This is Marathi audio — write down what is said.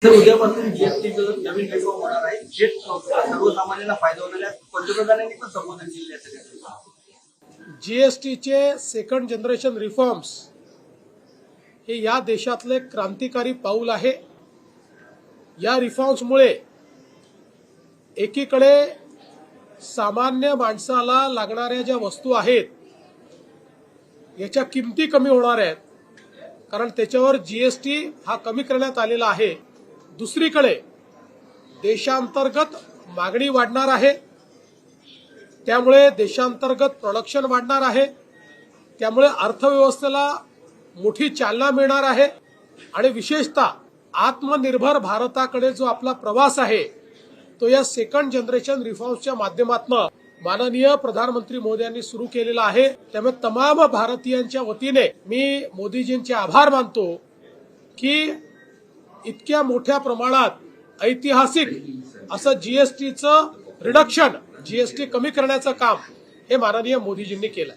उद्यापासून जीएसटी नवीन रिफॉर्म होणार आहे, जे सर्वसामान्यांना फायदा होणार आहे. पंतप्रधानांनी पण संबोधन केले. जीएसटीचे सेकंड जनरेशन रिफॉर्म्स हे या देशातले क्रांतिकारी पाऊल आहे. या रिफॉर्म्समुळे एकीकडे सामान्य माणसाला लागणाऱ्या ज्या वस्तू आहेत याच्या किमती कमी होणार आहेत, कारण त्याच्यावर जीएसटी हा कमी करण्यात आलेला आहे. दुसरीकडे देशांतर्गत मागणी वाढणार आहे, त्यामुळे देशांतर्गत प्रोडक्शन वाढणार आहे, त्यामुळे अर्थव्यवस्थेला मोठी चालना मिळणार आहे. आणि विशेषतः आत्मनिर्भर भारताकडे जो आपला प्रवास आहे तो या सेकंड जनरेशन रिफॉर्म्सच्या माध्यमातून माननीय प्रधानमंत्री मोदींनी सुरू केलेला आहे. त्यामुळे तमाम भारतीयांच्या वतीने मी मोदीजींचे आभार मानतो की इतक्या मोठ्या प्रमाणात ऐतिहासिक असं जीएसटीचं रिडक्शन, जीएसटी कमी करण्याचं काम हे माननीय मोदीजींनी केलं.